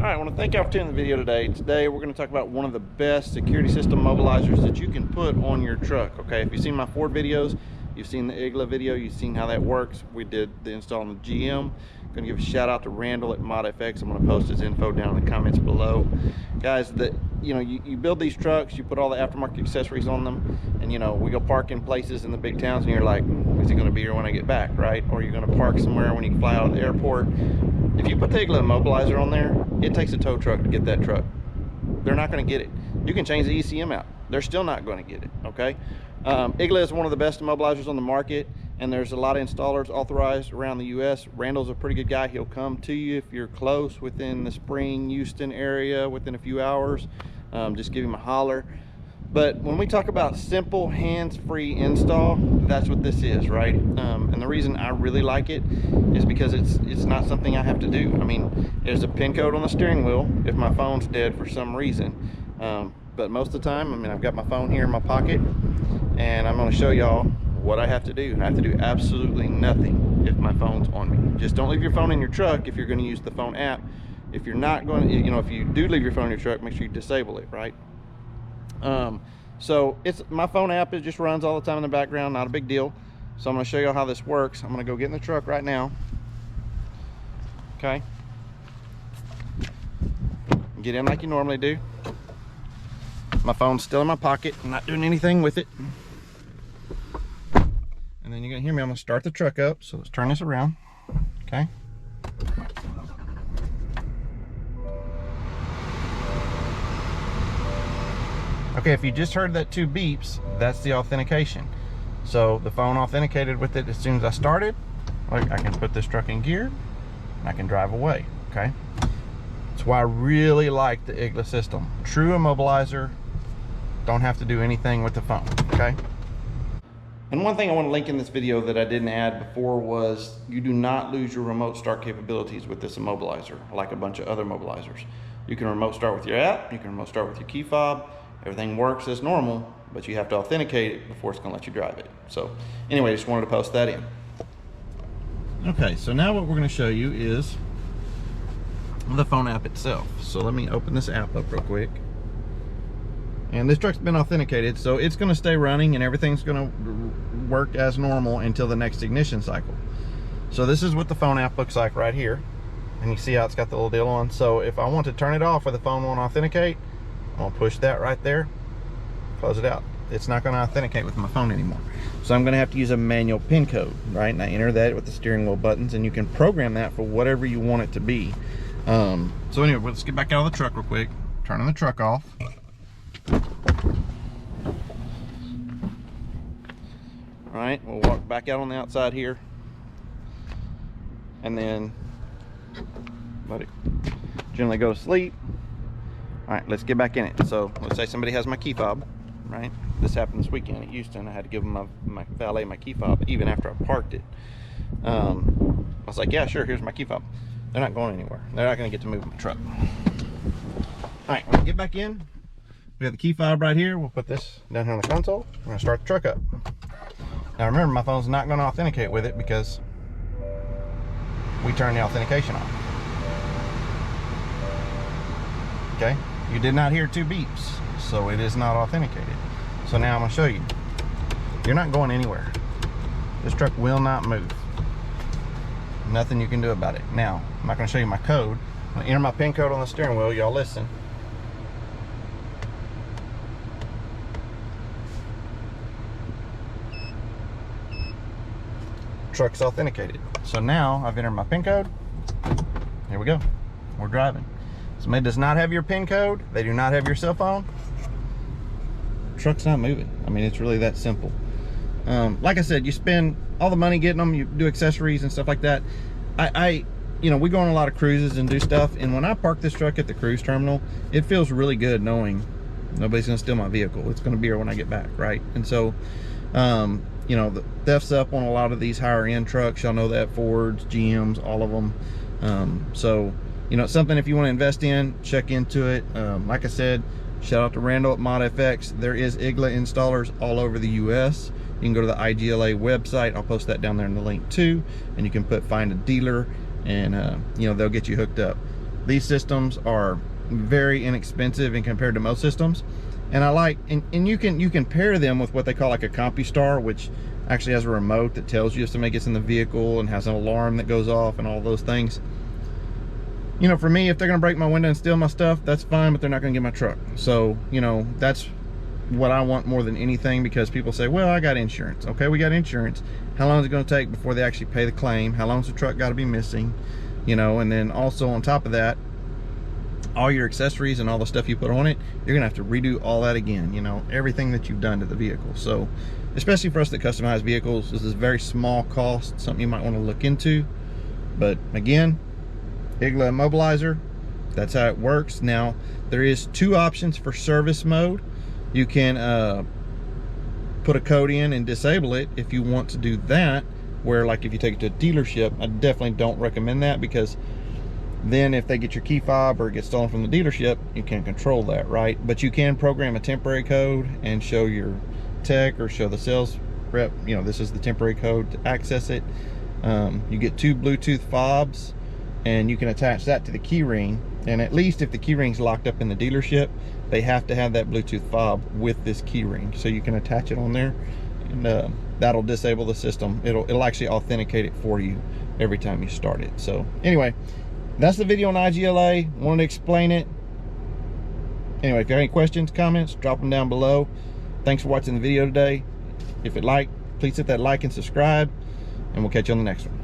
All right, I want to thank y'all for tuning in the video today. Today we're going to talk about one of the best security system mobilizers that you can put on your truck. Okay, if you've seen my Ford videos, you've seen the Igla video, you've seen how that works. We did the install on the GM. I'm going to give a shout out to Randall at ModFX. I'm going to post his info down in the comments below. Guys, that you build these trucks, you put all the aftermarket accessories on them, and we go park in places in the big towns, and you're like, is he going to be here when I get back, right? Or you're going to park somewhere when you fly out of the airport. If you put the Igla Immobilizer on there, it takes a tow truck to get that truck. They're not going to get it. You can change the ECM out. They're still not going to get it, okay? Igla is one of the best immobilizers on the market, and there's a lot of installers authorized around the U.S. Randall's a pretty good guy. He'll come to you if you're close within the Spring, Houston area within a few hours. Just give him a holler. But when we talk about simple hands-free install, that's what this is, right? And the reason I really like it is because it's not something I have to do. I mean, there's a pin code on the steering wheel if my phone's dead for some reason. But most of the time, I mean, I've got my phone here in my pocket, and I'm going to show y'all what I have to do. I have to do absolutely nothing if my phone's on me. Just don't leave your phone in your truck if you're going to use the phone app. If you're not going to, if you do leave your phone in your truck, make sure you disable it, right? So my phone app, it just runs all the time in the background, not a big deal. So I'm going to show you how this works. I'm going to go get in the truck right now. Okay. Get in like you normally do. My phone's still in my pocket. I'm not doing anything with it. And then you're going to hear me. I'm going to start the truck up. So let's turn this around. Okay. Okay, if you just heard that 2 beeps, that's the authentication. So the phone authenticated with it as soon as I started. Like, I can put this truck in gear and I can drive away, okay? That's why I really like the Igla system. True immobilizer, don't have to do anything with the phone, okay? And one thing I want to link in this video that I didn't add before was you do not lose your remote start capabilities with this immobilizer, like a bunch of other immobilizers. You can remote start with your app, you can remote start with your key fob. Everything works as normal, but you have to authenticate it before it's going to let you drive it. So anyway, just wanted to post that in. Okay, so now what we're going to show you is the phone app itself. So let me open this app up real quick. And this truck's been authenticated, so it's going to stay running and everything's going to work as normal until the next ignition cycle. So this is what the phone app looks like right here. And you see how it's got the little deal on. So if I want to turn it off or the phone won't authenticate, I'm gonna push that right there, close it out. It's not gonna authenticate with my phone anymore. So I'm gonna have to use a manual pin code, right? And I enter that with the steering wheel buttons, and you can program that for whatever you want it to be. So anyway, let's get back out of the truck real quick. Turning the truck off. All right, we'll walk back out on the outside here. And then let it generally go to sleep. All right, let's get back in it. So let's say somebody has my key fob, right? This happened this weekend at Houston. I had to give them my valet my key fob even after I parked it. I was like, yeah, sure, here's my key fob. They're not going anywhere. They're not gonna get to move my truck. All right, when we get back in, we have the key fob right here. We'll put this down here on the console. We're gonna start the truck up. Now remember, my phone's not gonna authenticate with it because we turned the authentication on. Okay? You did not hear 2 beeps, so it is not authenticated. So now I'm going to show you. You're not going anywhere. This truck will not move. Nothing you can do about it. Now, I'm not going to show you my code. I'm going to enter my pin code on the steering wheel. Y'all listen. Truck's authenticated. So now I've entered my pin code. Here we go. We're driving. Somebody does not have your pin code, they do not have your cell phone, truck's not moving. I mean, it's really that simple. Like I said, you spend all the money getting them, you do accessories and stuff like that. We go on a lot of cruises and do stuff, and when I park this truck at the cruise terminal, it feels really good knowing nobody's gonna steal my vehicle. It's gonna be here when I get back, right? And so, the theft's up on a lot of these higher end trucks. Y'all know that, Fords, GMs, all of them. So, it's something if you want to invest in, check into it. Like I said, shout out to Randall at ModFX. There is Igla installers all over the US. You can go to the IGLA website. I'll post that down there in the link too. And you can find a dealer, and they'll get you hooked up. These systems are very inexpensive and compared to most systems. And I like, and you can pair them with what they call like a CompuStar, which actually has a remote that tells you if somebody gets in the vehicle and has an alarm that goes off and all those things. You know, for me, if they're gonna break my window and steal my stuff, that's fine, but they're not gonna get my truck. So, you know, that's what I want more than anything, because people say, well, I got insurance. Okay, we got insurance. How long is it gonna take before they actually pay the claim? How long's the truck gotta be missing? You know, and then also on top of that, all your accessories and all the stuff you put on it, you're gonna have to redo all that again, you know, everything that you've done to the vehicle. So especially for us that customize vehicles, this is very small cost, something you might want to look into. But again, Igla Immobilizer, that's how it works. Now there is 2 options for service mode. You can put a code in and disable it if you want to do that, where like if you take it to a dealership, I definitely don't recommend that, because then if they get your key fob or it gets stolen from the dealership, you can't control that, right? But you can program a temporary code and show your tech or show the sales rep, you know, this is the temporary code to access it. You get 2 Bluetooth fobs, and you can attach that to the key ring. And at least if the key ring's locked up in the dealership, they have to have that Bluetooth fob with this key ring, so you can attach it on there, and that'll disable the system. It'll actually authenticate it for you every time you start it. So anyway, that's the video on IGLA. Wanted to explain it. Anyway, if you have any questions, comments, drop them down below. Thanks for watching the video today. If you like, please hit that like and subscribe, and we'll catch you on the next one.